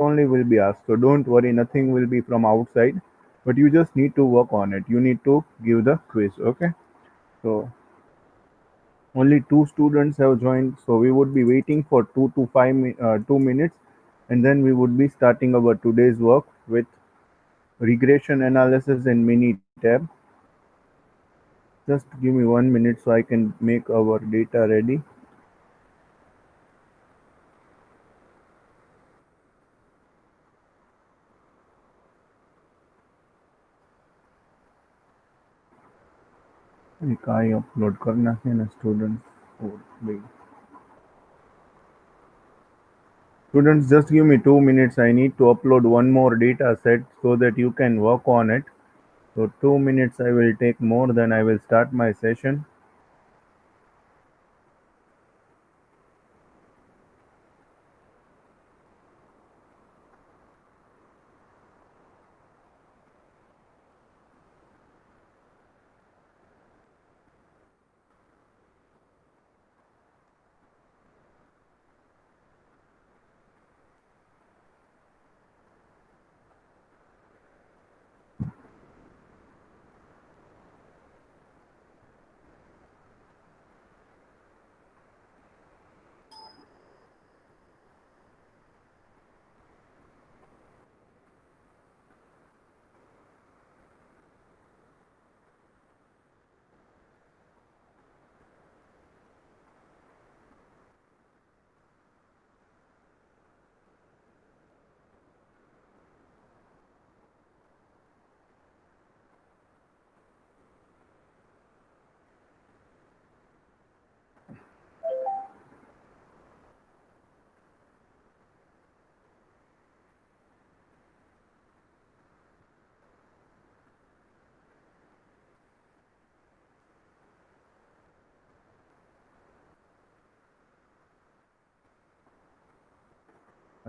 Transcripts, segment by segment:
only will be asked. So don't worry, nothing will be from outside, but you just need to work on it. You need to give the quiz. Okay. So only two students have joined. So we would be waiting for 2 minutes, and then we would be starting our today's work with regression analysis in Minitab. Just give me 1 minute so I can make our data ready. एक I upload करना है ना students और भाई students, just give me 2 minutes. I need to upload one more data set so that you can work on it. So 2 minutes I will take more than I will start my session.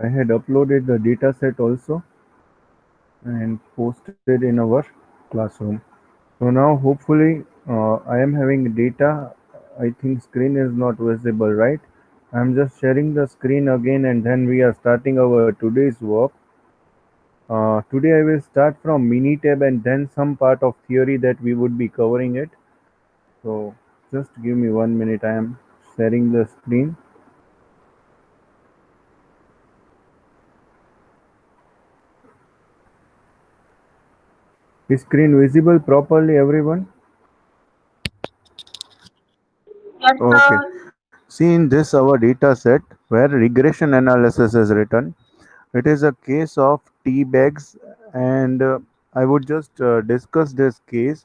I had uploaded the data set also and posted in our classroom. So now hopefully I am having data. I think screen is not visible, right? I'm just sharing the screen again and then we are starting our today's work. Today I will start from Minitab and then some part of theory that we would be covering it. So just give me 1 minute. I am sharing the screen. Is screen visible properly, everyone? Yes, Okay. sir. See in this our data set where regression analysis is written. It is a case of tea bags, and I would just discuss this case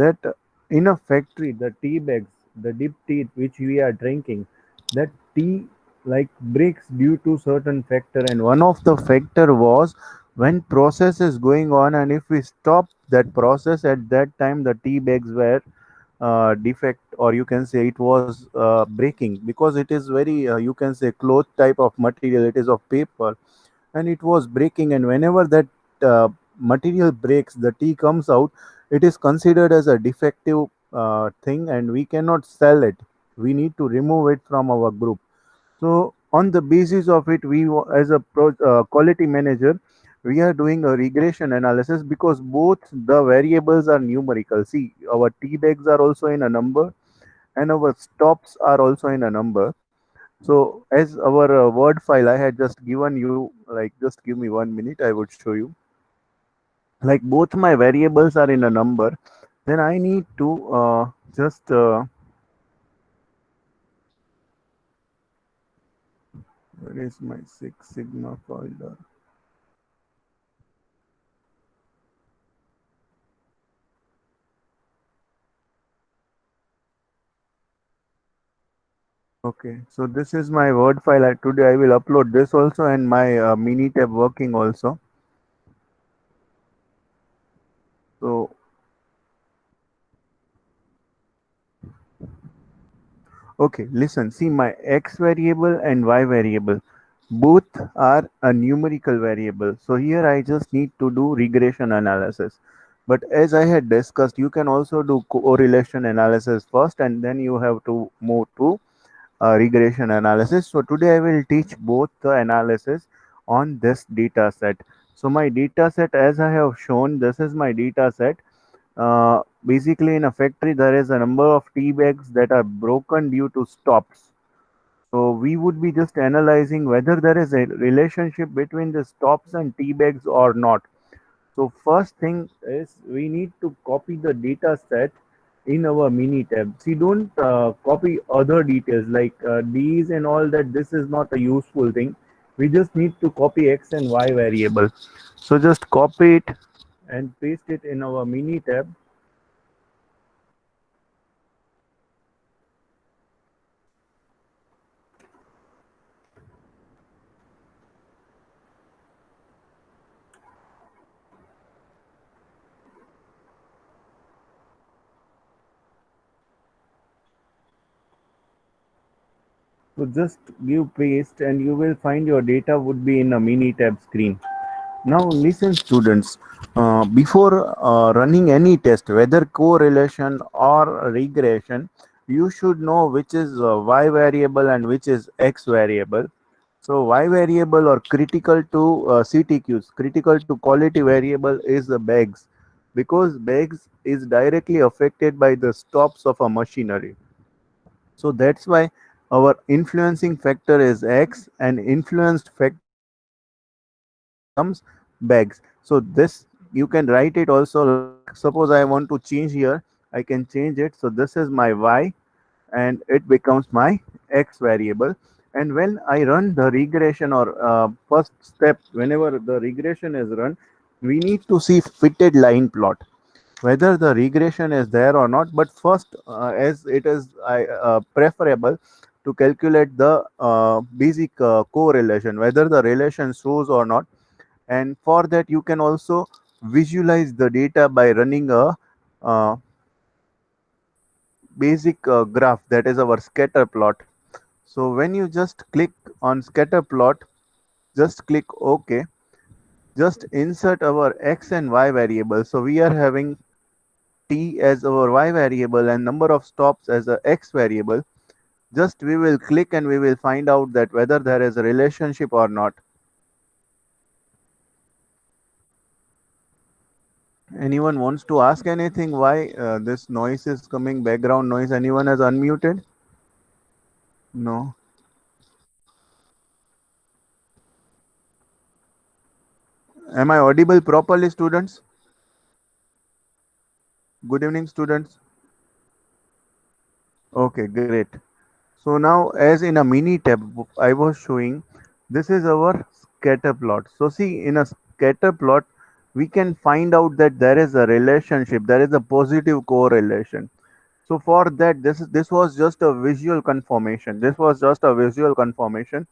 that in a factory, the tea bags, the dip tea which we are drinking, that tea like breaks due to certain factor, and one of the factor was when process is going on, and if we stop that process at that time, the tea bags were defect, or you can say it was breaking, because it is very you can say cloth type of material, it is of paper, and it was breaking, and whenever that material breaks, the tea comes out, it is considered as a defective thing and we cannot sell it. We need to remove it from our group. So on the basis of it, as a quality manager, we are doing a regression analysis because both the variables are numerical. See, our tea bags are also in a number and our stops are also in a number. So as our word file, I had just given you, like, just give me 1 minute, I would show you. Like both my variables are in a number, then I need to just where is my Six Sigma folder? Okay, so this is my word file. Today I will upload this also and my Minitab working also. So okay, listen, see my x variable and y variable, both are a numerical variable. So here I just need to do regression analysis. But as I had discussed, you can also do correlation analysis first and then you have to move to regression analysis. So today I will teach both the analysis on this data set. So my data set, as I have shown, this is my data set. Basically, in a factory, there is a number of tea bags that are broken due to stops. So we would be just analyzing whether there is a relationship between the stops and tea bags or not. So first thing is we need to copy the data set in our mini tab. See, don't copy other details like these and all that. This is not a useful thing. We just need to copy x and y variable. So just copy it and paste it in our mini tab. So just give paste and you will find your data would be in a mini tab screen. Now listen students, before running any test, whether correlation or regression, you should know which is y variable and which is x variable. So y variable or critical to CTQs, critical to quality variable is the bags, because bags is directly affected by the stops of a machinery. So that's why our influencing factor is X and influenced factor becomes bags. So this you can write it also, like suppose I want to change here, I can change it. So this is my Y and it becomes my X variable. And when I run the regression or first step, whenever the regression is run, we need to see fitted line plot whether the regression is there or not. But first, as it is preferable to calculate the basic correlation, whether the relation shows or not. And for that, you can also visualize the data by running a basic graph, that is our scatter plot. So when you just click on scatter plot, just click OK. Just insert our x and y variables. So we are having t as our y variable and number of stops as a x variable. Just we will click and we will find out that whether there is a relationship or not. Anyone wants to ask anything? Why this noise is coming, background noise? Anyone has unmuted? No. Am I audible properly, students? Good evening, students. Okay, great. So now, as in a mini tab I was showing, this is our scatter plot. So see, in a scatter plot, we can find out that there is a relationship, there is a positive correlation. So for that, this was just a visual confirmation. This was just a visual confirmation.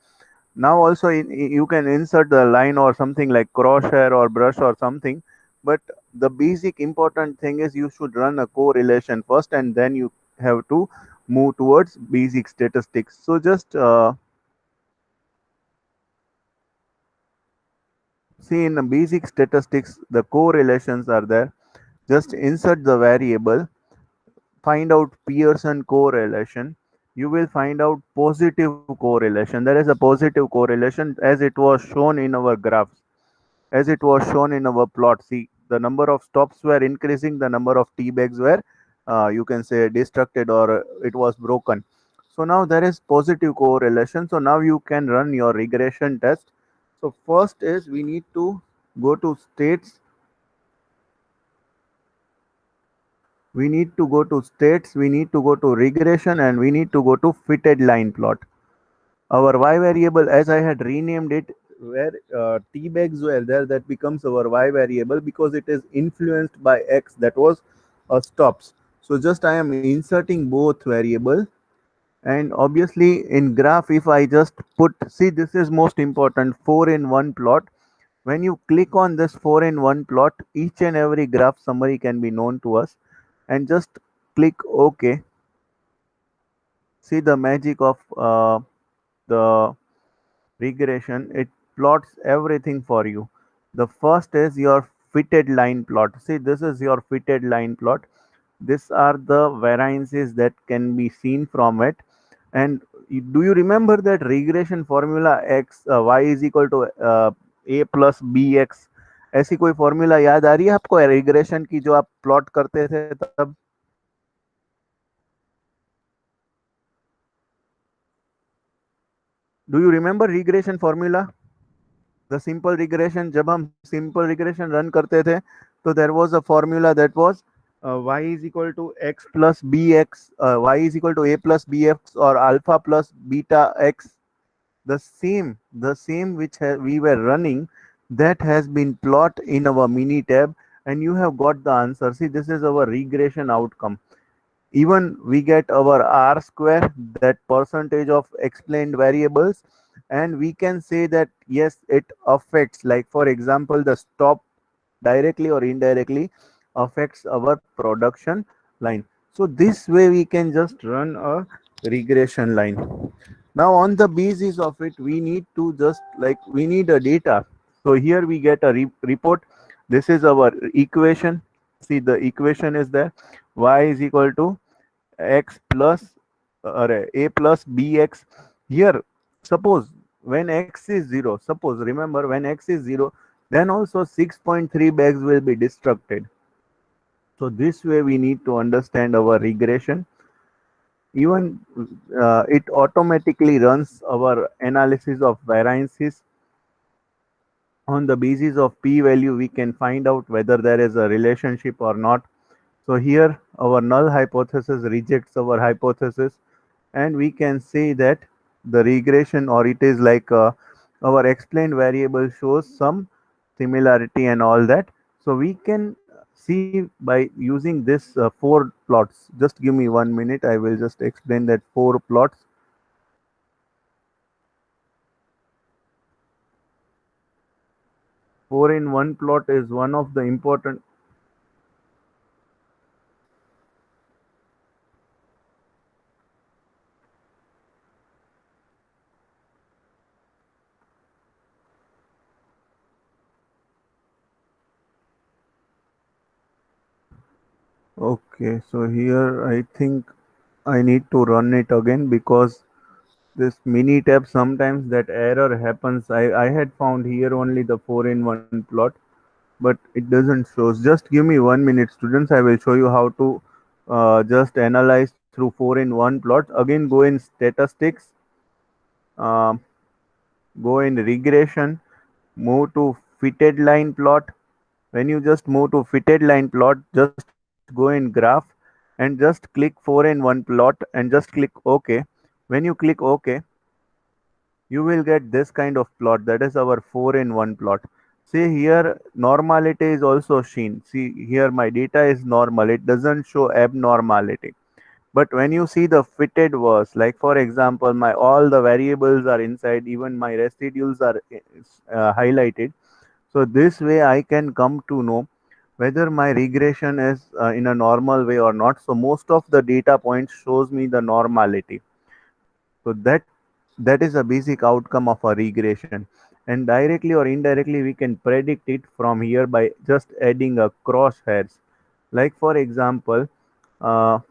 Now also you can insert the line or something like crosshair or brush or something. But the basic important thing is you should run a correlation first and then you have to move towards basic statistics. So just see, in the basic statistics, the correlations are there. Just insert the variable, find out Pearson correlation. You will find out positive correlation. There is a positive correlation as it was shown in our graphs, as it was shown in our plot. See, the number of stops were increasing, the number of tea bags were, you can say, destructed or it was broken. So now there is positive correlation. So now you can run your regression test. So first is we need to go to states. We need to go to states, we need to go to regression, and we need to go to fitted line plot. Our y variable, as I had renamed it, where t bags were there, that becomes our y variable because it is influenced by x, that was stops. So just I am inserting both variable. And obviously in graph, if I just put, see, this is most important, 4 in 1 plot. When you click on this 4 in 1 plot, each and every graph summary can be known to us. And just click OK. See the magic of the regression. It plots everything for you. The first is your fitted line plot. See, this is your fitted line plot. These are the variances that can be seen from it. And Do you remember that regression formula x y is equal to a plus bx? ऐसी कोई formula याद आ रही है आपको regression की जो आप plot करते थे तब? Do you remember regression formula? The simple regression, जब हम सिंपल रिग्रेशन रन करते थे तो there was a formula that was y is equal to x plus bx, y is equal to a plus bx or alpha plus beta x. The same which we were running, that has been plot in our mini tab, and you have got the answer. See, this is our regression outcome. Even we get our r square, that percentage of explained variables, and we can say that yes, it affects, like for example, the stop directly or indirectly affects our production line. So this way we can just run a regression line. Now on the basis of it, we need to just, like, we need a data. So here we get a report. This is our equation. See, the equation is there. Y is equal to x plus a plus bx. Here, suppose when x is 0, suppose, remember, when x is 0, then also 6.3 bags will be destructed. So this way we need to understand our regression. Even it automatically runs our analysis of variances. On the basis of p value, we can find out whether there is a relationship or not. So here our null hypothesis rejects our hypothesis, and we can say that the regression, or it is like our explained variable shows some similarity and all that. So we can see by using this four plots. Just give me 1 minute, I will just explain that four plots. 4 in 1 plot is one of the important. Okay, so here I think I need to run it again, because this mini tab, sometimes that error happens. I had found here only the 4 in 1 plot, but it doesn't show. Just give me 1 minute, students. I will show you how to just analyze through 4 in 1 plot. Again, go in statistics, uh, go in regression, move to fitted line plot. When you just move to fitted line plot, just go in graph and just click 4 in 1 plot and just click OK. When you click OK, you will get this kind of plot. That is our 4 in 1 plot. See here, normality is also seen. See here, my data is normal. It doesn't show abnormality. But when you see the fitted verse, like for example, my all the variables are inside, even my residuals are highlighted. So this way I can come to know whether my regression is in a normal way or not. So most of the data points shows me the normality. So that is a basic outcome of a regression. And directly or indirectly, we can predict it from here by just adding a crosshairs. Like for example,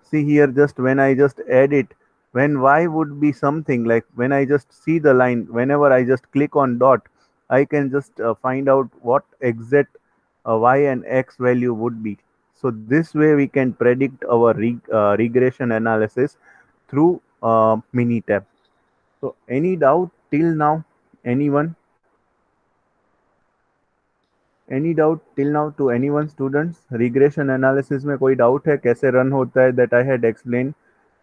see here, just when I just add it, when y would be something, like when I just see the line, whenever I just click on dot, I can just find out what exact y and x value would be. So this way we can predict our regression analysis through Minitab. So any doubt till now? Anyone? Any doubt till now to anyone, students? Regression analysis में कोई doubt है कैसे run होता है? That I had explained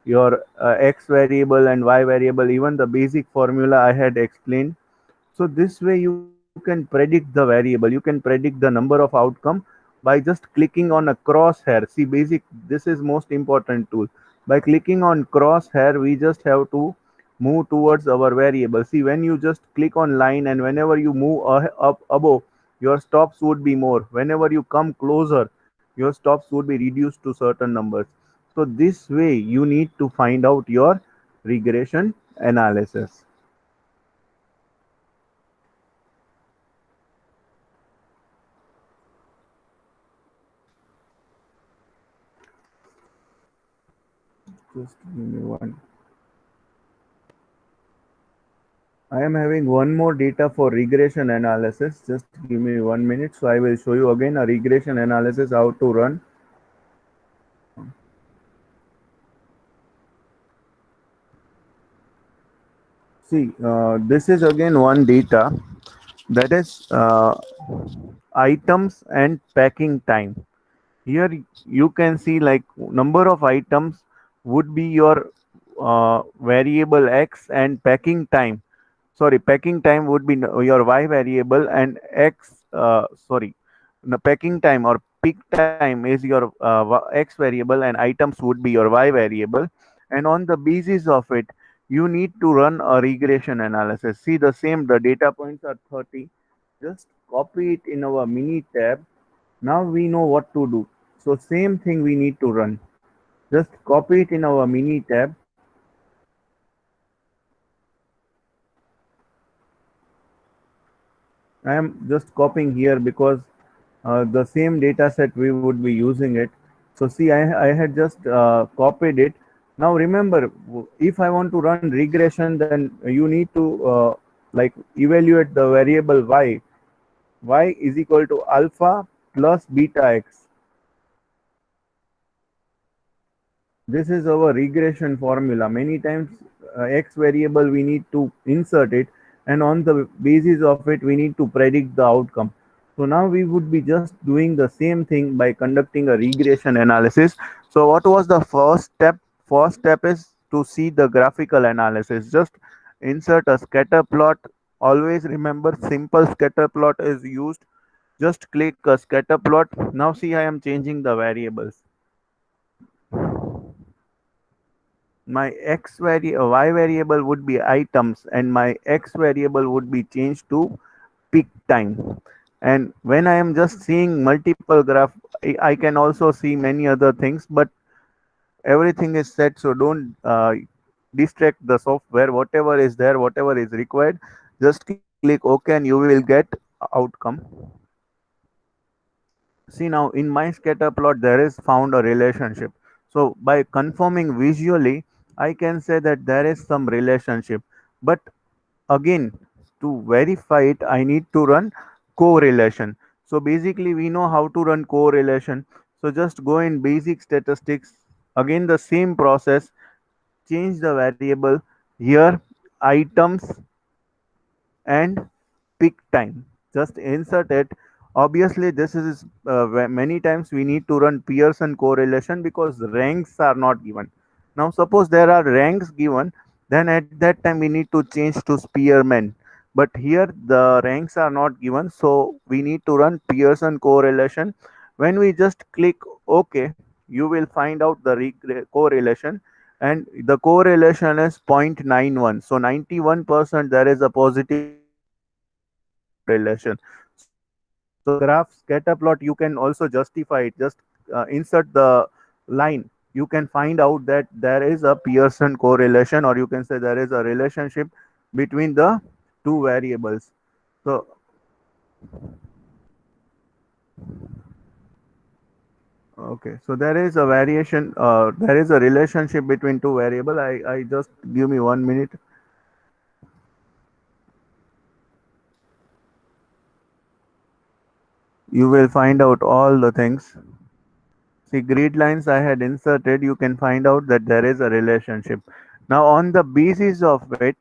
your x variable and y variable, even the basic formula I had explained. So this way you can predict the variable, you can predict the number of outcome by just clicking on a crosshair. See, basic, this is most important tool. By clicking on crosshair, we just have to move towards our variable. See, when you just click on line and whenever you move up above, your stops would be more. Whenever you come closer, your stops would be reduced to certain numbers. So this way you need to find out your regression analysis. Just give me one. I am having one more data for regression analysis. Just give me 1 minute. So I will show you again a regression analysis how to run. See, this is again one data that is items and packing time. Here you can see like number of items would be your variable x, and packing time, sorry, packing time would be your y variable, and x sorry, the packing time or peak time is your x variable, and items would be your y variable. And on the basis of it, you need to run a regression analysis. See, the same, the data points are 30. Just copy it in our mini tab. Now we know what to do. So same thing we need to run. Just copy it in our mini tab. I am just copying here because the same data set we would be using it. So see, I had just copied it. Now remember, if I want to run regression, then you need to like evaluate the variable y. Y is equal to alpha plus beta x. This is our regression formula. Many times x variable we need to insert it, and on the basis of it we need to predict the outcome. So now we would be just doing the same thing by conducting a regression analysis. So what was the first step? First step is to see the graphical analysis. Just insert a scatter plot. Always remember, simple scatter plot is used. Just click a scatter plot. Now see, I am changing the variables. My y variable would be items, and my x variable would be changed to peak time. And when I am just seeing multiple graph, I can also see many other things, but everything is set, so don't distract the software. Whatever is there, whatever is required, just click OK and you will get outcome. See, now in my scatter plot there is found a relationship. So by confirming visually, I can say that there is some relationship. But again, to verify it, I need to run correlation. So basically we know how to run correlation. So just go in basic statistics. Again the same process. Change the variable here, items and peak time. Just insert it. Obviously this is many times we need to run Pearson correlation because ranks are not given. Now suppose there are ranks given, then at that time we need to change to Spearman, but here the ranks are not given, so we need to run Pearson correlation. When we just click OK, you will find out the correlation, and the correlation is 0.91. So 91% there is a positive correlation. So in the graph scatter plot you can also justify it. Just insert the line. You can find out that there is a Pearson correlation, or you can say there is a relationship between the two variables. So okay, so there is a variation, there is a relationship between two variable. I just give me 1 minute. You will find out all the things. See, grid lines I had inserted, you can find out that there is a relationship. Now on the basis of it,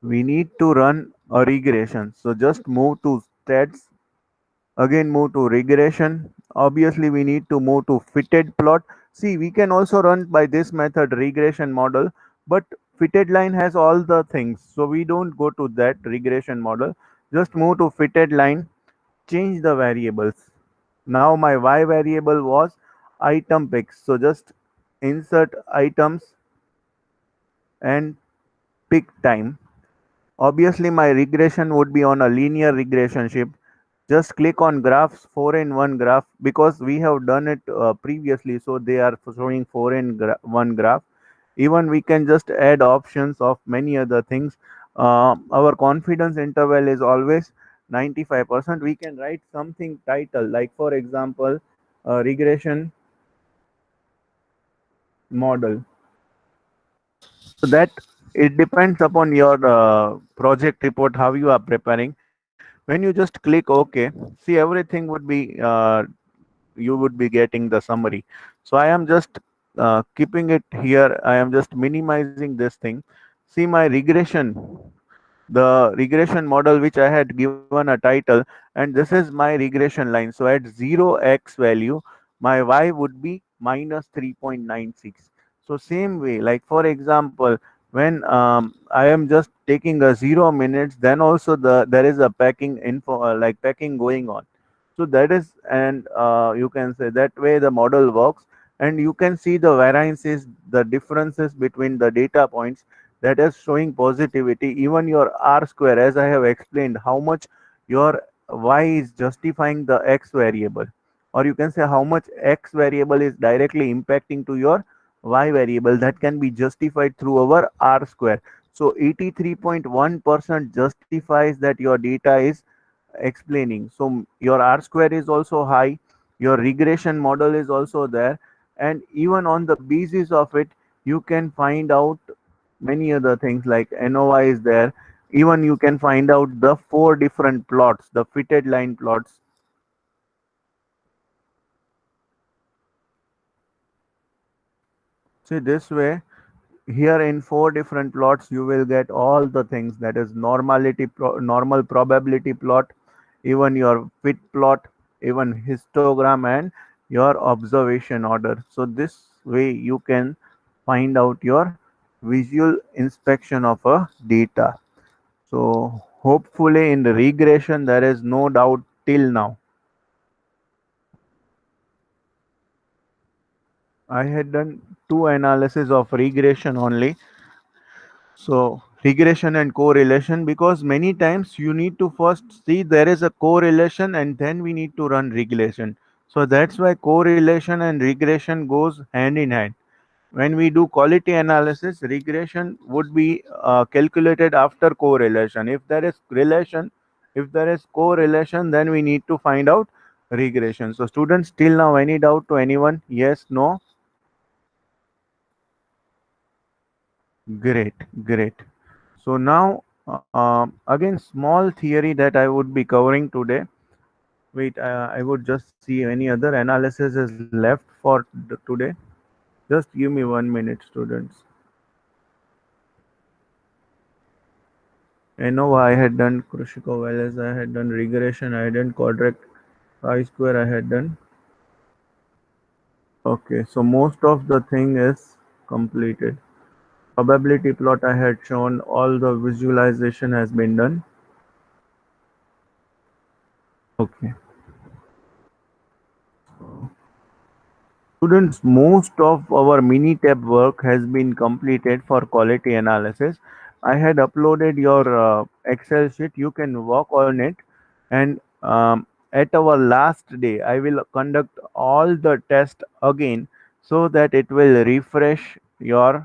we need to run a regression. So just move to stats, again move to regression. Obviously we need to move to fitted plot. See, we can also run by this method regression model, but fitted line has all the things. So we don't go to that regression model. Just move to fitted line, change the variables. Now my y variable was item picks. So just insert items and pick time. Obviously my regression would be on a linear regression shape. Just click on graphs 4 in 1 graph because we have done it previously, so they are showing 4 in 1 graph. Even we can just add options of many other things. Our confidence interval is always 95%. We can write something title like, for example, regression model. So that It depends upon your project report, how you are preparing. When you just click OK, see everything would be you would be getting the summary. So I am just keeping it here. I am just minimizing this thing. See my regression, the regression model which I had given a title, and this is my regression line. So at 0x value, my y would be minus 3.96. So same way, like for example, when I am just taking a 0 minutes, then also there is a packing info, like packing going on. So that is, and you can say that way the model works, and you can see the variances, the differences between the data points that is showing positivity. Even your r square, as I have explained, how much your y is justifying the x variable, or you can say how much x variable is directly impacting to your y variable, that can be justified through our r square. So 83.1% justifies that your data is explaining. So your r square is also high, your regression model is also there, and even on the basis of it, you can find out many other things like NOI is there. Even you can find out the four different plots, the fitted line plots. See this way, here in four different plots, you will get all the things, that is normal probability plot, even your fit plot, even histogram, and your observation order. So this way you can find out your visual inspection of a data. So hopefully in the regression there is no doubt till now. I had done two analysis of regression only. So regression and correlation, because many times you need to first see there is a correlation and then we need to run regression. So that's why correlation and regression goes hand in hand. When we do quality analysis, regression would be calculated after correlation. If there is relation, if there is correlation, then we need to find out regression. So students, till now any doubt to anyone? Yes, no? Great, great. So now, again, small theory that I would be covering today. Wait, I would just see any other analysis is left for today. Just give me 1 minute, students. ANOVA I had done, Krushikov-Wallace I had done, regression I had done, quadratic I-square I had done. Okay, so most of the thing is completed. Probability plot I had shown, all the visualization has been done. Okay. Students, most of our Minitab work has been completed for quality analysis. I had uploaded your Excel sheet. You can work on it. And at our last day, I will conduct all the tests again so that it will refresh your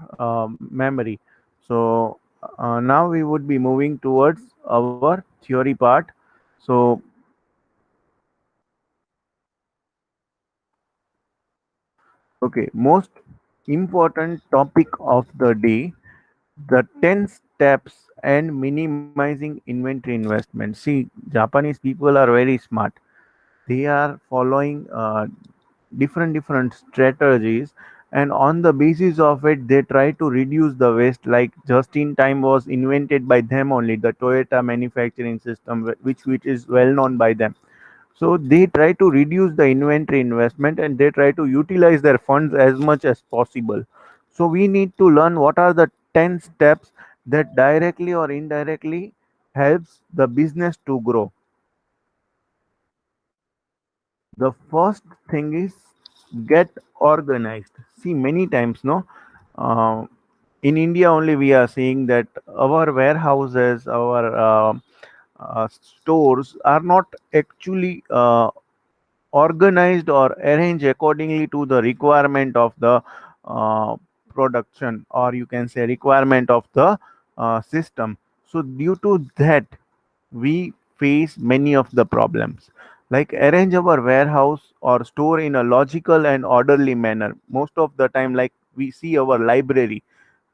memory. So now we would be moving towards our theory part. So, okay, most important topic of the day, the 10 steps and minimizing inventory investment. See, Japanese people are very smart. They are following different strategies, and on the basis of it they try to reduce the waste. Like just in time was invented by them only, the Toyota manufacturing system, which is well known by them. So they try to reduce the inventory investment and they try to utilize their funds as much as possible. So we need to learn what are the 10 steps that directly or indirectly helps the business to grow. The first thing is get organized. See, many times, no, uh, in India only we are seeing that our warehouses, our stores are not actually organized or arranged accordingly to the requirement of the uh, production, or you can say requirement of the system. So due to that, we face many of the problems. Like arrange our warehouse or store in a logical and orderly manner. Most of the time, like we see our library,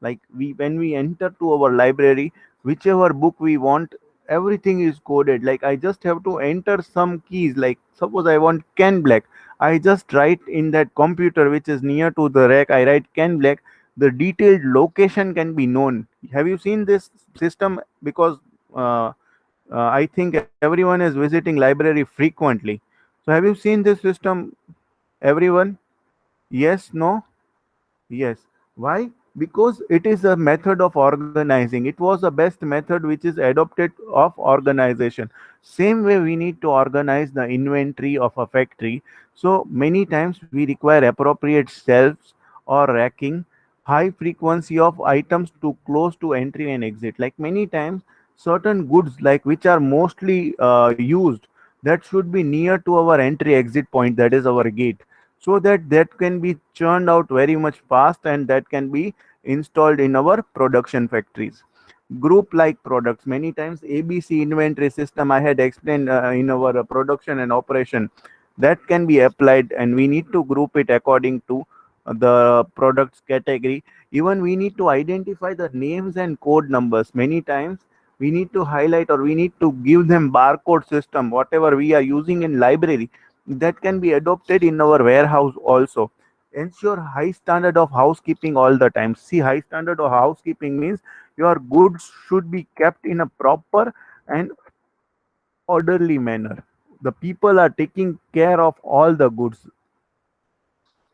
Like we when we enter to our library, whichever book we want, everything is coded. Like I just have to enter some keys. Like suppose I want Ken Black, I just write in that computer which is near to the rack, I write Ken Black. The detailed location can be known. Have you seen this system? Because uh, I think everyone is visiting library frequently. So have you seen this system, everyone? Yes, no? Yes. Why? Because it is a method of organizing. It was the best method which is adopted of organization. Same way we need to organize the inventory of a factory. So many times we require appropriate shelves or racking, high frequency of items to close to entry and exit. Like many times, certain goods like which are mostly used, that should be near to our entry exit point, that is our gate, so that that can be churned out very much fast and that can be installed in our production factories. Group like products, many times ABC inventory system I had explained in our production and operation, that can be applied, and we need to group it according to the products category. Even we need to identify the names and code numbers. Many times we need to highlight or we need to give them barcode system, whatever we are using in library, that can be adopted in our warehouse also. Ensure high standard of housekeeping all the time. See, high standard of housekeeping means your goods should be kept in a proper and orderly manner. The people are taking care of all the goods.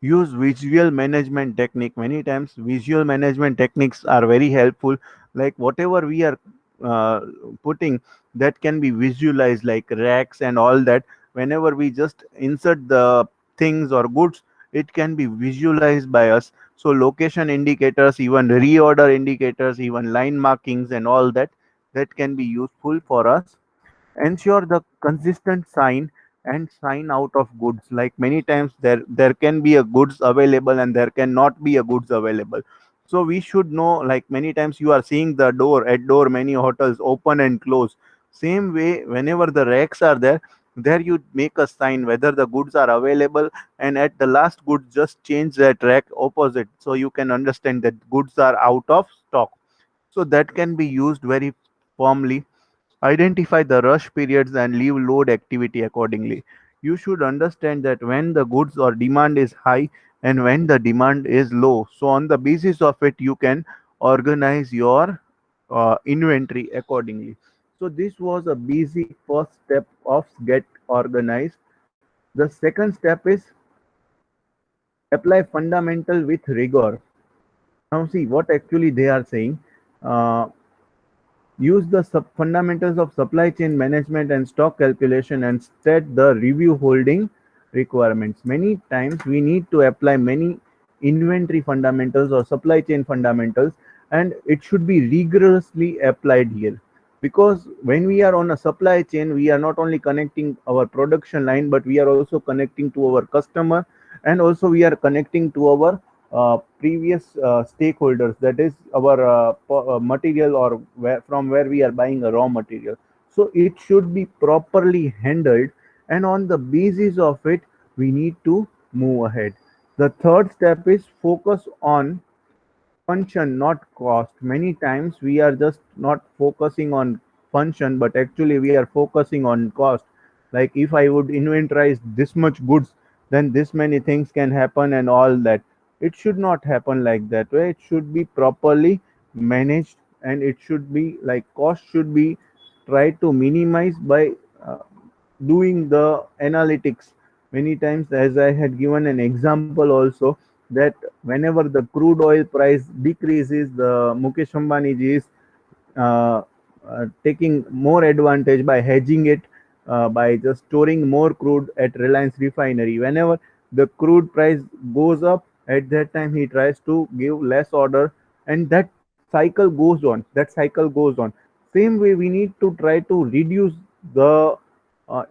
Use visual management technique. Many times visual management techniques are very helpful. Like whatever we are uh, putting, that can be visualized, like racks and all that. Whenever we just insert the things or goods, it can be visualized by us. So location indicators, even reorder indicators, even line markings and all that, that can be useful for us. Ensure the consistent sign and sign out of goods. Like many times there can be a goods available and there cannot be a goods available. So we should know, like many times you are seeing the door at door, many hotels open and close. Same way, whenever the racks are there, there you make a sign whether the goods are available, and at the last goods just change that rack opposite, so you can understand that goods are out of stock. So that can be used very firmly. Identify the rush periods and leave load activity accordingly. You should understand that when the goods or demand is high and when the demand is low. So, on the basis of it, you can organize your inventory accordingly. So, this was a basic first step of get organized. The second step is apply fundamental with rigor. Now, see what actually they are saying. Uh, Use the fundamentals of supply chain management and stock calculation and set the review holding requirements. Many times we need to apply many inventory fundamentals or supply chain fundamentals, and it should be rigorously applied here. Because when we are on a supply chain, we are not only connecting our production line, but we are also connecting to our customer, and also we are connecting to our previous stakeholders, that is our material, or from where we are buying a raw material. So it should be properly handled, and on the basis of it we need to move ahead. The third step is focus on function, not cost. Many times we are just not focusing on function, but actually we are focusing on cost. Like if I would inventorize this much goods, then this many things can happen and all that. It should not happen like that way. It should be properly managed, and it should be like cost should be tried to minimize by uh, doing the analytics. Many times, as I had given an example also, that whenever the crude oil price decreases, the Mukesh Ambani ji is uh, taking more advantage by hedging it, by just storing more crude at Reliance refinery. Whenever the crude price goes up, at that time he tries to give less order, and that cycle goes on. That cycle goes on. Same way, we need to try to reduce the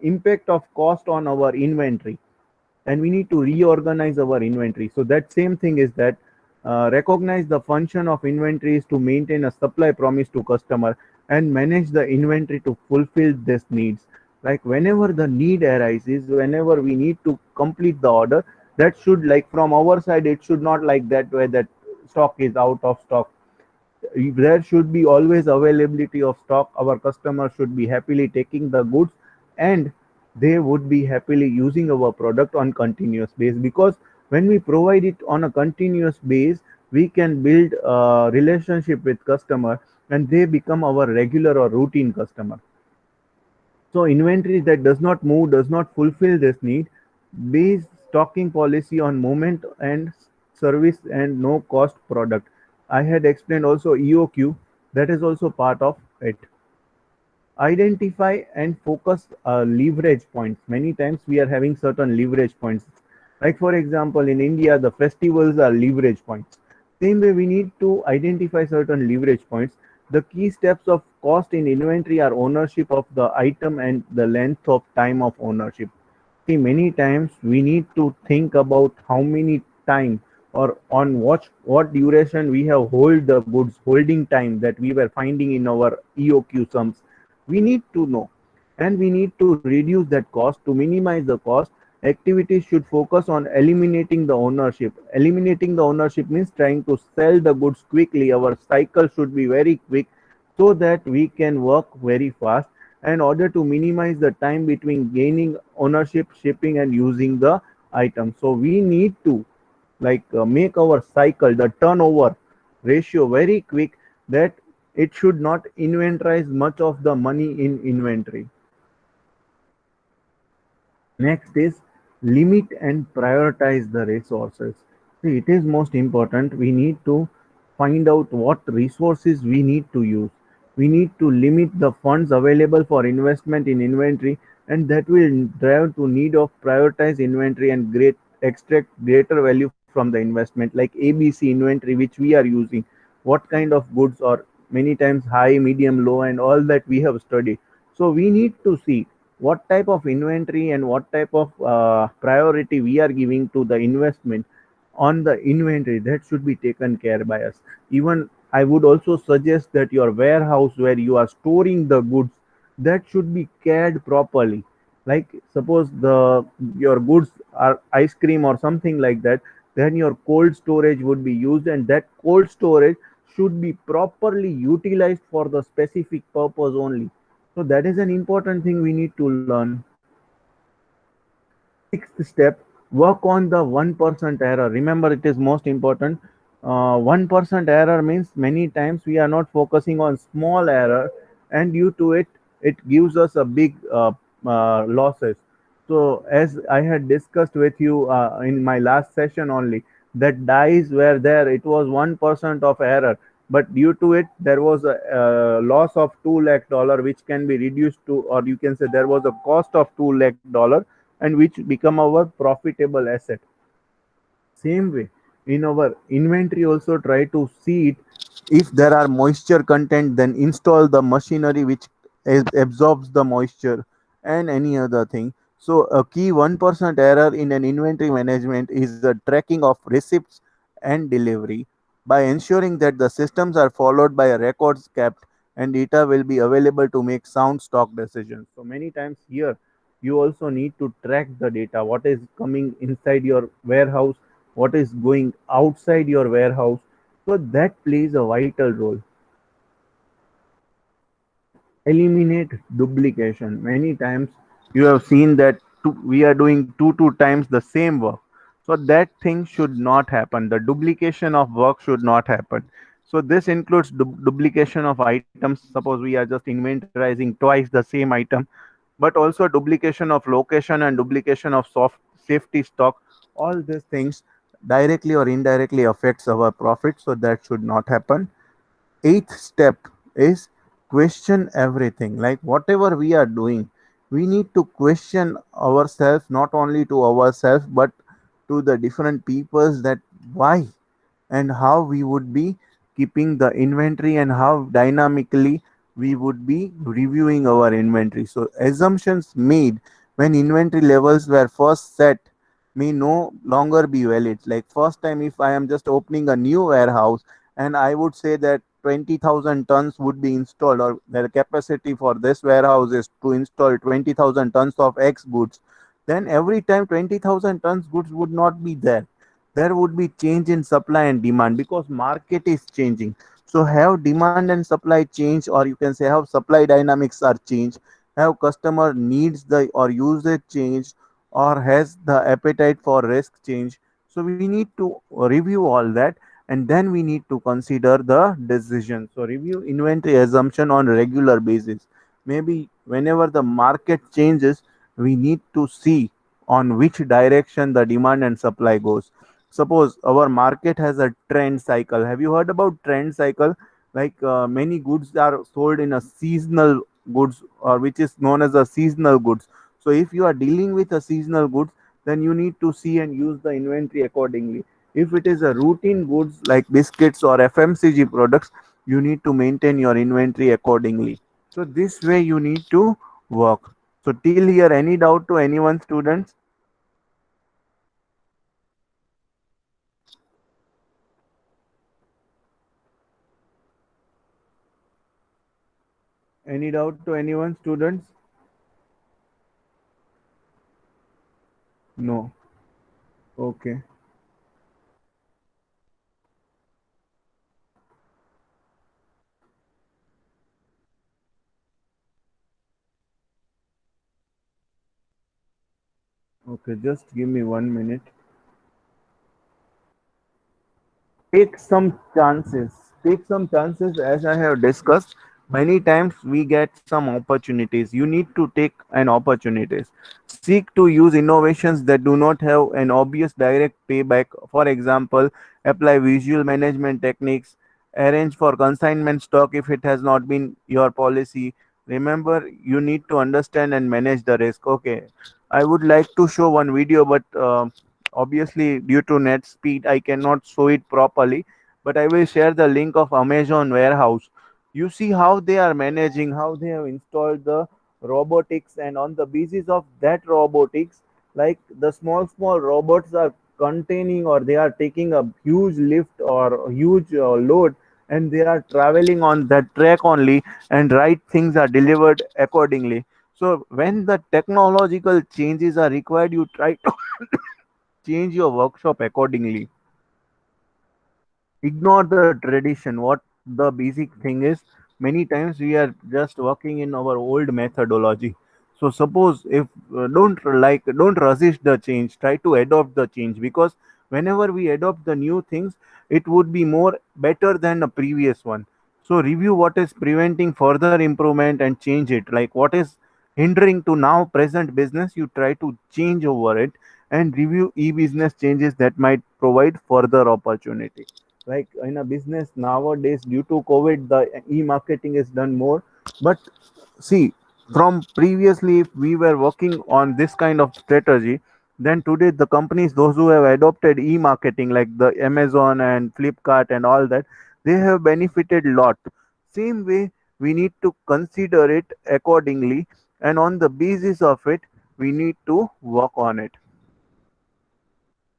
impact of cost on our inventory, and we need to reorganize our inventory. So that same thing is that recognize the function of inventory is to maintain a supply promise to customer and manage the inventory to fulfill this needs. Like whenever the need arises, whenever we need to complete the order, that should, like from our side, it should not like that way that stock is out of stock. There should be always availability of stock. Our customers should be happily taking the goods, and they would be happily using our product on continuous base, because when we provide it on a continuous base, we can build a relationship with customer, and they become our regular or routine customer. So inventory that does not move does not fulfill this need. Base stocking policy on moment and service and no cost product. I had explained also EOQ, that is also part of it. Identify and focus leverage points. Many times we are having certain leverage points. Like for example, in India, the festivals are leverage points. Same way, we need to identify certain leverage points. The key steps of cost in inventory are ownership of the item and the length of time of ownership. See, many times we need to think about how many time or on what duration we have hold the goods, holding time that we were finding in our EOQ sums. We need to know, and we need to reduce that cost. To minimize the cost, activities should focus on eliminating the ownership. Eliminating the ownership means trying to sell the goods quickly. Our cycle should be very quick so that we can work very fast in order to minimize the time between gaining ownership, shipping, and using the item. So we need to make our cycle, the turnover ratio, very quick, that it should not inventorize much of the money in inventory. Next is limit and prioritize the resources. See, it is most important. We need to find out what resources we need to use. We need to limit the funds available for investment in inventory, and that will drive to need of prioritize inventory and extract greater value from the investment, like ABC inventory which we are using. What kind of goods, or many times high, medium, low, and all that we have studied. So we need to see what type of inventory and what type of priority we are giving to the investment on the inventory. That should be taken care by us. Even I would also suggest that your warehouse where you are storing the goods, that should be cared properly. Like suppose the your goods are ice cream or something like that, then your cold storage would be used, and that cold storage should be properly utilized for the specific purpose only. So that is an important thing we need to learn. Sixth step, work on the 1% error. Remember, it is most important. 1% error means many times we are not focusing on small error, and due to it, it gives us a big losses. So, as I had discussed with you in my last session only, that dies were there, it was 1% of error, but due to it, there was a loss of 2 lakh dollar, which can be reduced to, or you can say there was a cost of 2 lakh dollar, and which become our profitable asset. Same way, in our inventory also try to see it. If there are moisture content, then install the machinery which absorbs the moisture and any other thing. So a key 1% error in an inventory management is the tracking of receipts and delivery. By ensuring that the systems are followed by a records kept, and data will be available to make sound stock decisions. So many times here you also need to track the data, what is coming inside your warehouse, what is going outside your warehouse. So that plays a vital role. Eliminate duplication. Many times you have seen that we are doing two times the same work. So that thing should not happen. The duplication of work should not happen. So this includes duplication of items. Suppose we are just inventorizing twice the same item, but also duplication of location and duplication of soft safety stock. All these things directly or indirectly affects our profit. So that should not happen. Eighth step is question everything. Like whatever we are doing, we need to question ourselves, not only to ourselves but to the different peoples, that why and how we would be keeping the inventory and how dynamically we would be reviewing our inventory. So assumptions made when inventory levels were first set may no longer be valid. Like first time, if I am just opening a new warehouse and I would say that 20,000 tons would be installed, or the capacity for this warehouse is to install 20,000 tons of X goods, then every time 20,000 tons goods would not be there. There would be change in supply and demand because market is changing. So have demand and supply change, or you can say have supply dynamics are changed, have customer needs the or usage changed, or has the appetite for risk change. So we need to review all that, and then we need to consider the decision. So review inventory assumption on regular basis. Maybe whenever the market changes, we need to see on which direction the demand and supply goes. Suppose our market has a trend cycle. Have you heard about trend cycle? Like many goods are sold in a seasonal goods, or which is known as a seasonal goods. So if you are dealing with a seasonal goods, then you need to see and use the inventory accordingly. If it is a routine goods like biscuits or FMCG products, you need to maintain your inventory accordingly. So this way you need to work. So till here, any doubt to anyone, students? Any doubt to anyone, students? No. Okay. Okay, just give me 1 minute. Take some chances. Take some chances. As I have discussed many times, we get some opportunities. You need to take an opportunities. Seek to use innovations that do not have an obvious direct payback. For example, apply visual management techniques, arrange for consignment stock if it has not been your policy. Remember, you need to understand and manage the risk. Okay, I would like to show one video, but obviously, due to net speed, I cannot show it properly, but I will share the link of Amazon warehouse. You see how they are managing, how they have installed the robotics, and on the basis of that robotics, like the small robots are containing, or they are taking a huge lift or a huge load, and they are traveling on that track only, and right things are delivered accordingly. So when the technological changes are required, you try to change your workshop accordingly. Ignore the tradition. What the basic thing is, many times we are just working in our old methodology. So suppose if don't resist the change, try to adopt the change, because whenever we adopt the new things, it would be more better than the previous one. So review what is preventing further improvement and change it. Like what is hindering to now present business, you try to change over it, and review e-business changes that might provide further opportunity. Like in a business nowadays, due to COVID, the e-marketing is done more. But see, from previously, if we were working on this kind of strategy, then today the companies, those who have adopted e-marketing like the Amazon and Flipkart and all that, they have benefited lot. Same way, we need to consider it accordingly, and on the basis of it, we need to work on it.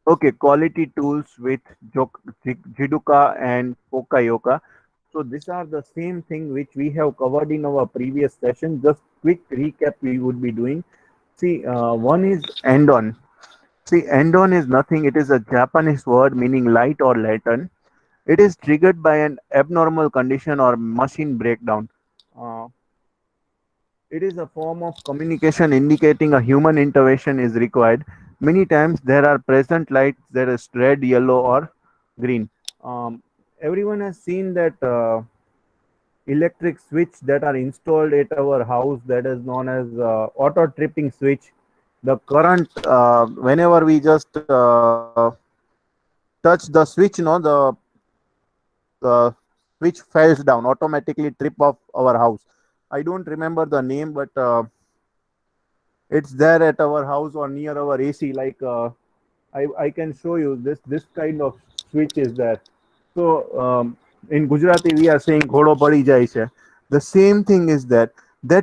Okay, quality tools with Jiduka and Pokayoka. So these are the same thing which we have covered in our previous session. Just quick recap we would be doing. See, one is Endon. See, Endon is nothing. It is a Japanese word meaning light or lantern. It is triggered by an abnormal condition or machine breakdown. Uh, it is a form of communication indicating a human intervention is required. Many times there are present lights that is red, yellow, or green. Um, Everyone has seen that electric switch that are installed at our house, that is known as auto tripping switch. The current, whenever we just touch the switch, the switch falls down, automatically trip off our house. I don't remember the name, but it's there at our house or near our AC. Like I can show you this kind of switch is there. So in Gujarati we are saying ghodo padi jai che. The same thing is that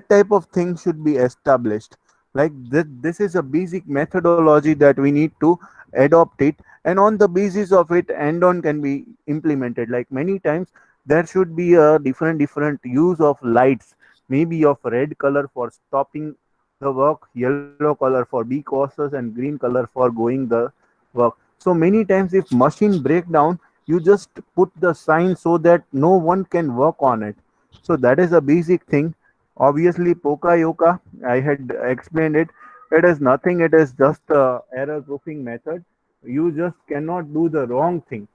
type of thing should be established. Like this is a basic methodology that we need to adopt it, and on the basis of it, end on can be implemented. Like many times there should be a different use of lights, maybe of red color for stopping the work, yellow color for B courses, and green color for going the work. So many times, if machine break down, You just put the sign so that no one can work on it. So that is a basic thing. Obviously, Poka Yoka, I had explained it. It is nothing. It is just a error proofing method. You just cannot do the wrong thing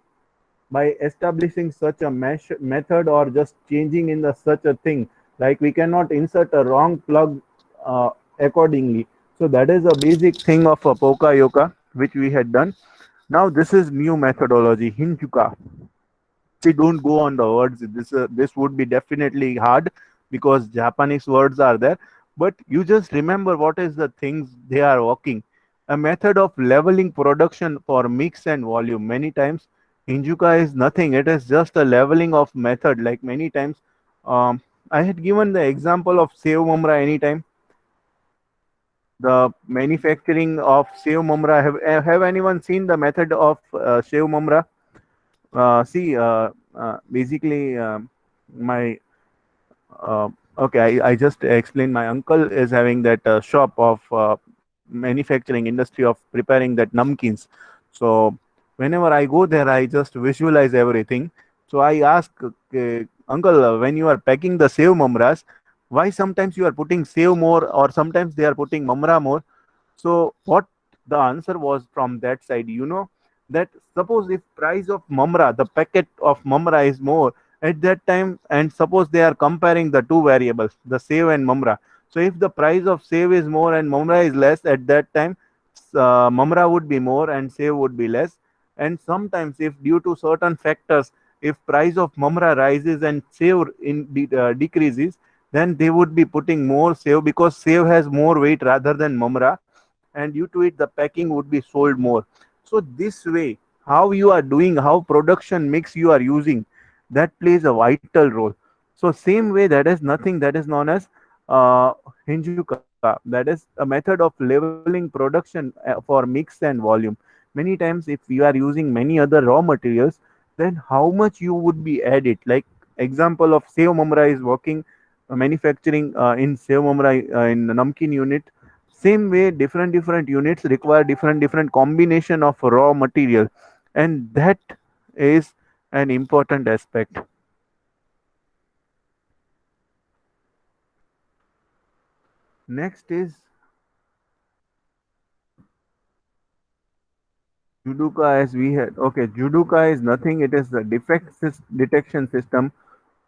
by establishing such a mesh method or just changing in the such a thing, like we cannot insert a wrong plug uh, accordingly. So that is a basic thing of a Poka Yoka which we had done. Now this is new methodology, Hinjuka. See, don't go on the words. This would be definitely hard because Japanese words are there. But you just remember what is the things they are working. A method of leveling production for mix and volume. Many times, Hinjuka is nothing. It is just a leveling of method. Like many times, um, I had given the example of Save Mumra anytime. The manufacturing of Save Mumra. Have anyone seen the method of Save Mumra? See, basically, my okay, I just explained. My uncle is having that shop of manufacturing industry of preparing that namkins. So whenever I go there, I just visualize everything. So I ask, uncle, when you are packing the save mamras, why sometimes you are putting save more, or sometimes they are putting mamra more? So what the answer was from that side, that suppose if price of mamra, the packet of mamra is more at that time, and suppose they are comparing the two variables, the save and mamra. So if the price of save is more and mamra is less, at that time mamra would be more and save would be less. And sometimes if due to certain factors, if price of mamra rises and save decreases, then they would be putting more save because save has more weight rather than mamra, and due to it the packing would be sold more. So this way, how you are doing, how production mix you are using, that plays a vital role. So same way, that is nothing, that is known as uh, Hinjuka. That is a method of leveling production for mix and volume. Many times if you are using many other raw materials, then how much you would be added. Like example of Save Mumra is working, manufacturing in Save Mumra in Namkin unit. Same way, different units require different combination of raw material, and that is an important aspect. Next is Juduka, as we had. Okay, Juduka is nothing. It is the detection system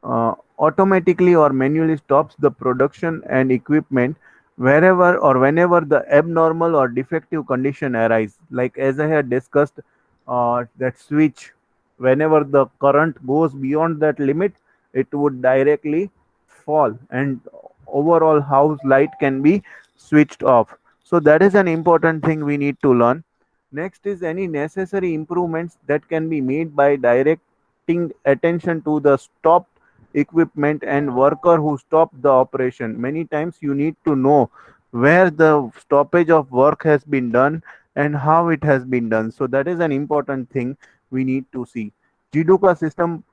automatically or manually stops the production and equipment wherever or whenever the abnormal or defective condition arise. Like as I had discussed, that switch, whenever the current goes beyond that limit, it would directly fall, and overall house light can be switched off. So that is an important thing we need to learn. Next is any necessary improvements that can be made by directing attention to the stopped equipment and worker who stopped the operation. Many times you need to know where the stoppage of work has been done and how it has been done. So that is an important thing we need to see. Jidoka system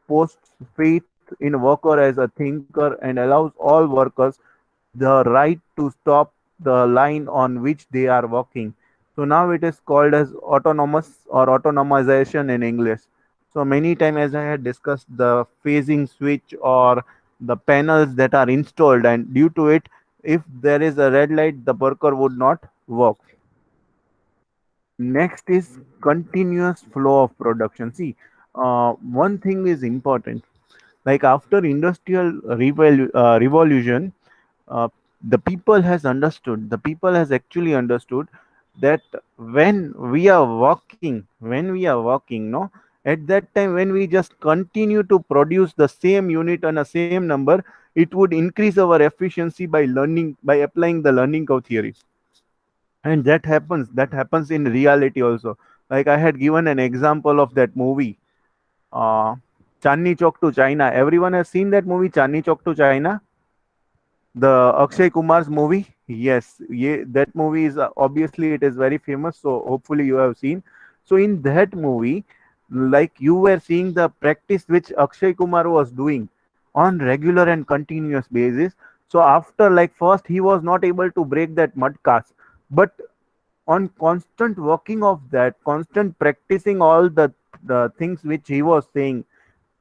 posts faith in worker as a thinker and allows all workers the right to stop the line on which they are working. So now it is called as autonomous or autonomization in English. So many times, as I had discussed, the phasing switch or the panels that are installed, and due to it, if there is a red light, the worker would not work. Next is continuous flow of production. See, one thing is important. Like after industrial revolution, uh, the people has actually understood that when we are working, no, at that time when we just continue to produce the same unit on a same number, it would increase our efficiency by applying the learning curve theory. And that happens in reality also. Like I had given an example of that movie, uh Chandni Chowk to China. Everyone has seen that movie, Chandni Chowk to China, the Akshay Kumar's movie. Yes, yeah, that movie is obviously it is very famous. So hopefully you have seen. So in that movie, like you were seeing the practice which Akshay Kumar was doing on regular and continuous basis. So after, like, first he was not able to break that mud cast, but on constant working of that, constant practicing all the the things which he was saying,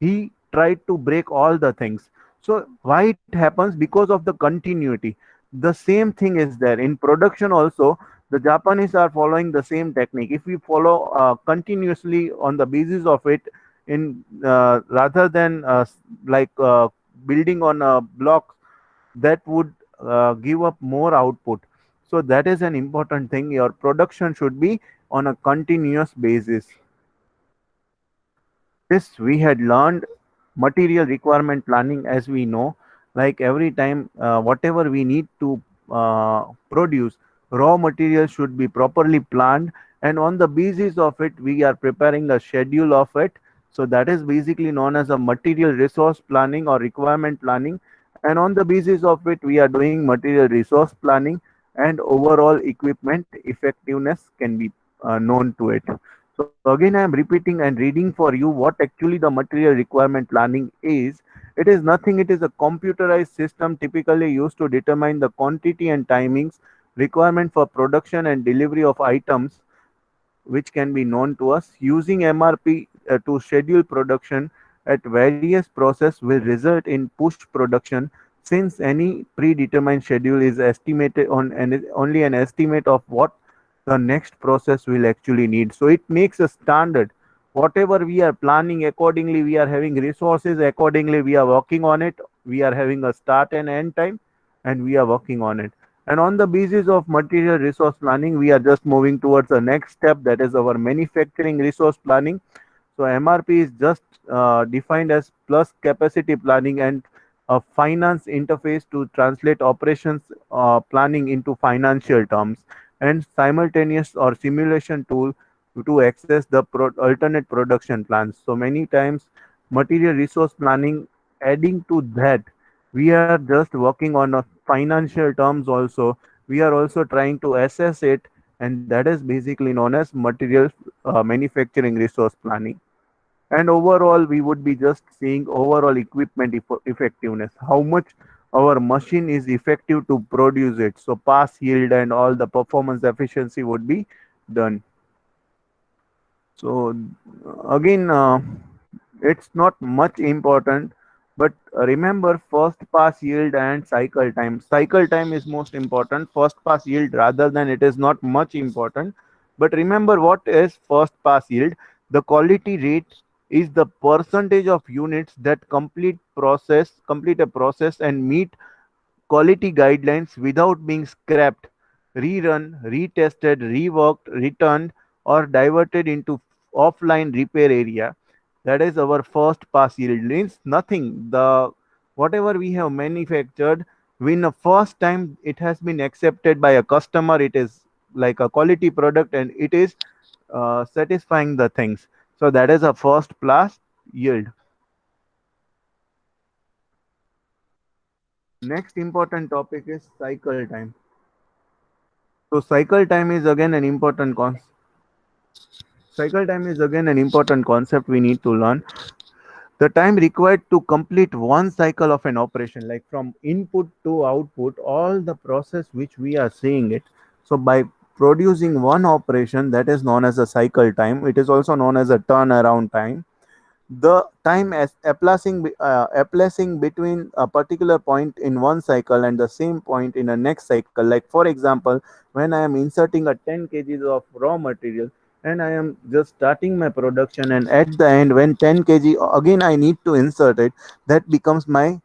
he tried to break all the things. So why it happens? Because of the continuity. The same thing is there in production also. The Japanese are following the same technique. If we follow continuously on the basis of it, in rather than building on a block, that would give up more output. So that is an important thing. Your production should be on a continuous basis. This we had learned material requirement planning. As we know, like every time whatever we need to produce, raw material should be properly planned, and on the basis of it we are preparing a schedule of it. So that is basically known as a material resource planning or requirement planning, and on the basis of it we are doing material resource planning, and overall equipment effectiveness can be known to it. So again, I am repeating and reading for you what actually the material requirement planning is. It is nothing. It is a computerized system typically used to determine the quantity and timings requirement for production and delivery of items which can be known to us. Using MRP to schedule production at various process will result in push production, since any predetermined schedule is estimated on and only an estimate of what the next process will actually need. So it makes a standard. Whatever we are planning accordingly, we are having resources accordingly, we are working on it, we are having a start and end time, and we are working on it. And on the basis of material resource planning, we are just moving towards the next step, that is our manufacturing resource planning. So MRP is just defined as plus capacity planning and a finance interface to translate operations planning into financial terms, and simultaneous or simulation tool to access the alternate production plans. So many times material resource planning, adding to that, we are just working on a financial terms also. We are also trying to assess it, and that is basically known as material manufacturing resource planning. And overall we would be just seeing overall equipment effectiveness, how much our machine is effective to produce it. So pass yield and all the performance efficiency would be done. So again, it's not much important, but remember first pass yield and cycle time. Cycle time is most important. First pass yield rather than it is not much important. But remember what is first pass yield? The quality rate is the percentage of units that complete a process and meet quality guidelines without being scrapped, rerun, retested, reworked, returned, or diverted into offline repair area. That is our first pass yield. Means nothing. The whatever we have manufactured, when the first time it has been accepted by a customer, it is like a quality product and it is satisfying the things. So that is a first pass yield. Next important topic is cycle time. So cycle time is again an important concept we need to learn. The time required to complete one cycle of an operation, like from input to output, all the process which we are seeing it. So by producing one operation, that is known as a cycle time. It is also known as a turnaround time. The time as applying between a particular point in one cycle and the same point in a next cycle. Like for example, when I am inserting a 10 kgs of raw material and I am just starting my production, and at the end when 10 kg again I need to insert it, that becomes my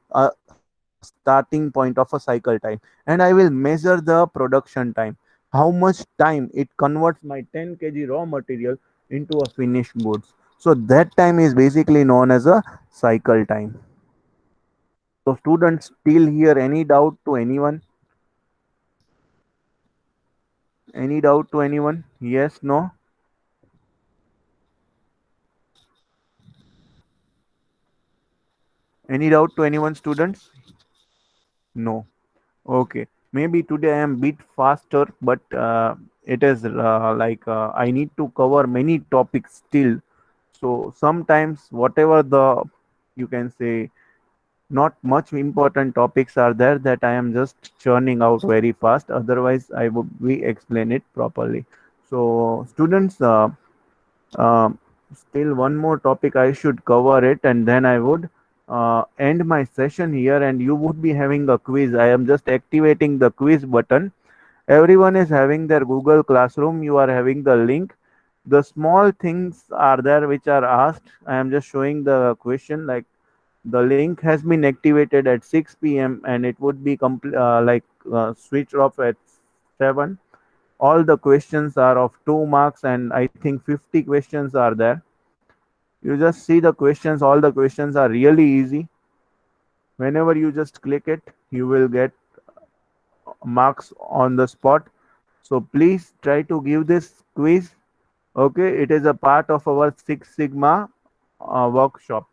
starting point of a cycle time, and I will measure the production time, how much time it converts my 10 kg raw material into a finished goods. So that time is basically known as a cycle time. So students, still here any doubt to anyone? Any doubt to anyone? Yes, no? Any doubt to anyone, students? No. Okay. Maybe today I am bit faster, but it is I need to cover many topics still. So sometimes whatever the, you can say, not much important topics are there, that I am just churning out very fast. Otherwise, I would we explain it properly. So, students, uh, Still one more topic I should cover it, and then I would end my session here, and you would be having a quiz. I am just activating the quiz button. Everyone is having their Google Classroom. You are having the link. The small things are there which are asked. I am just showing the question, like the link has been activated at 6 p.m. and it would be switched off at 7. All the questions are of 2 marks, and I think 50 questions are there. You just see the questions, all the questions are really easy. Whenever you just click it, you will get marks on the spot. So please try to give this quiz. Okay, it is a part of our Six Sigma workshop.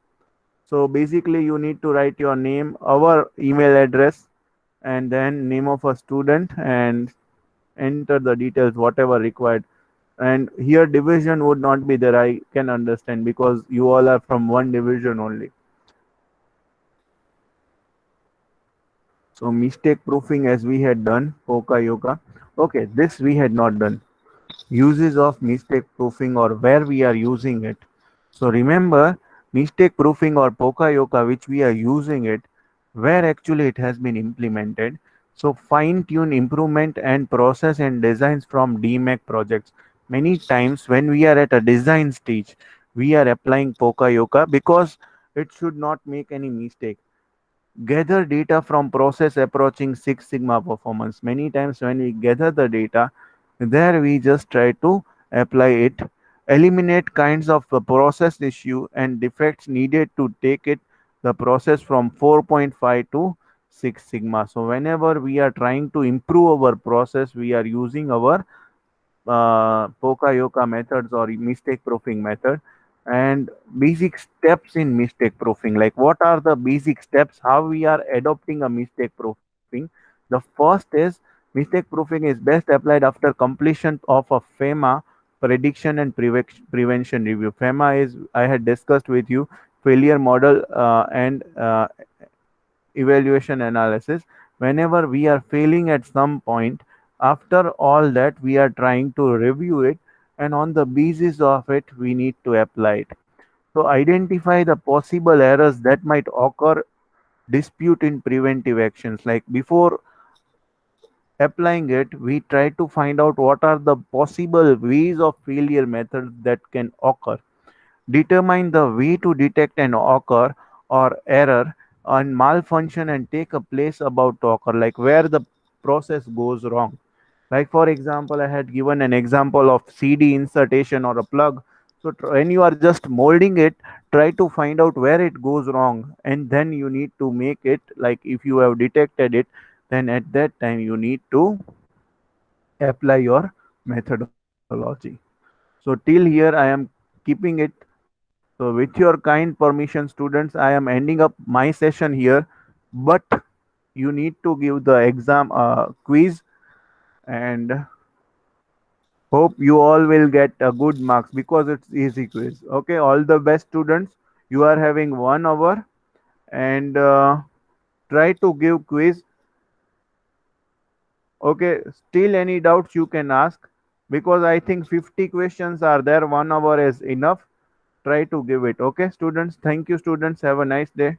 So basically, you need to write your name, our email address, and then name of a student, and enter the details whatever required. And here division would not be there. I can understand because you all are from one division only. So mistake proofing as we had done, Poka Yoga. Okay, this we had not done. Uses of mistake proofing or where we are using it. So remember, mistake proofing or Poka Yoga, which we are using it, where actually it has been implemented. So fine tune improvement and process and designs from DMAC projects. Many times when we are at a design stage, we are applying Poka Yoga because it should not make any mistake. Gather data from process approaching Six Sigma performance. Many times when we gather the data, there we just try to apply it, eliminate kinds of process issue and defects needed to take it the process from 4.5 to 6 sigma. So whenever we are trying to improve our process, we are using our Poka-Yoka methods or mistake proofing method. And basic steps in mistake proofing, like what are the basic steps how we are adopting a mistake proofing. The first is mistake proofing is best applied after completion of a FEMA, prediction and prevention review. FEMA is, I had discussed with you, failure model and evaluation analysis. Whenever we are failing at some point, after all that we are trying to review it, and on the basis of it we need to apply it. So identify the possible errors that might occur, dispute in preventive actions. Like before applying it, we try to find out what are the possible ways of failure methods that can occur. Determine the way to detect an occur or error and malfunction and take a place about to occur, like where the process goes wrong. Like for example, I had given an example of CD insertion or a plug. So when you are just molding it, try to find out where it goes wrong, and then you need to make it. Like if you have detected it, then at that time you need to apply your methodology. So till here I am keeping it. So with your kind permission, students, I am ending up my session here, but you need to give the exam quiz, and hope you all will get a good marks because it's easy quiz. Okay, all the best students. You are having 1 hour, and try to give quiz. Okay, still any doubts you can ask, because I think 50 questions are there. 1 hour is enough. Try to give it. Okay, students. Thank you, students. Have a nice day.